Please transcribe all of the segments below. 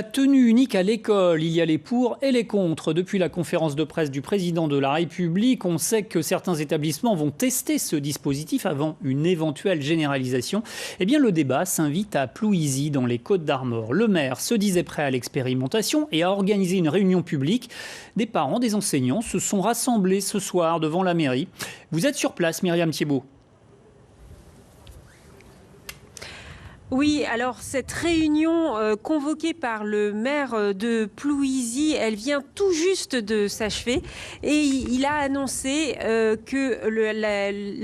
La tenue unique à l'école, il y a les pour et les contre. Depuis la conférence de presse du président de la République, on sait que certains établissements vont tester ce dispositif avant une éventuelle généralisation. Eh bien, le débat s'invite à Plouisy, dans les Côtes-d'Armor. Le maire se disait prêt à l'expérimentation et a organisé une réunion publique. Des parents, des enseignants se sont rassemblés ce soir devant la mairie. Vous êtes sur place, Myriam Thiebaud. Oui, alors cette réunion convoquée par le maire de Plouisy, elle vient tout juste de s'achever et il a annoncé que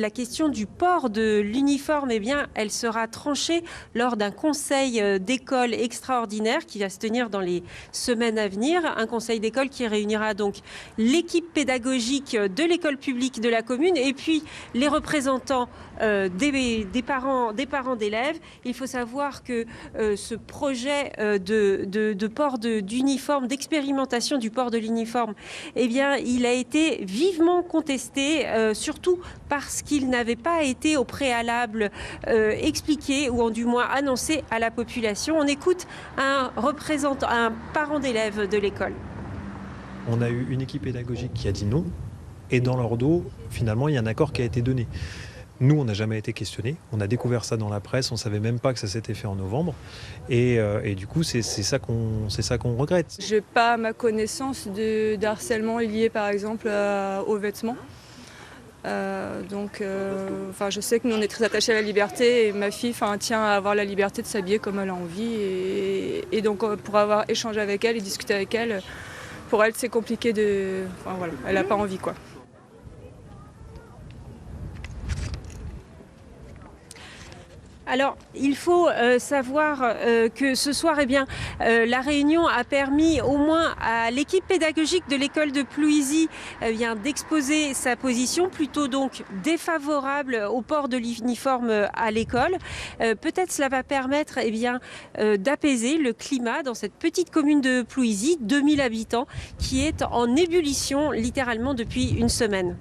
la question du port de l'uniforme, eh bien, elle sera tranchée lors d'un conseil d'école extraordinaire qui va se tenir dans les semaines à venir. Un conseil d'école qui réunira donc l'équipe pédagogique de l'école publique de la commune et puis les représentants des parents d'élèves. Il faut savoir que ce projet de port d'uniforme, d'expérimentation du port de l'uniforme, eh bien, il a été vivement contesté, surtout parce qu'il n'avait pas été au préalable expliqué ou du moins annoncé à la population. On écoute un parent d'élève de l'école. On a eu une équipe pédagogique qui a dit non, et dans leur dos, finalement, il y a un accord qui a été donné. Nous, on n'a jamais été questionnés. On a découvert ça dans la presse. On ne savait même pas que ça s'était fait en novembre. Et du coup, c'est ça qu'on regrette. Je n'ai pas à ma connaissance de harcèlement lié, par exemple, aux vêtements. Je sais que nous, on est très attachés à la liberté. Et ma fille tient à avoir la liberté de s'habiller comme elle a envie. Et donc, pour avoir échangé avec elle et discuté avec elle, pour elle, c'est compliqué de... elle n'a pas envie, quoi. Alors, il faut savoir que ce soir, la réunion a permis au moins à l'équipe pédagogique de l'école de Plouisy d'exposer sa position, plutôt donc défavorable au port de l'uniforme à l'école. Peut-être cela va permettre d'apaiser le climat dans cette petite commune de Plouisy, 2000 habitants, qui est en ébullition littéralement depuis une semaine.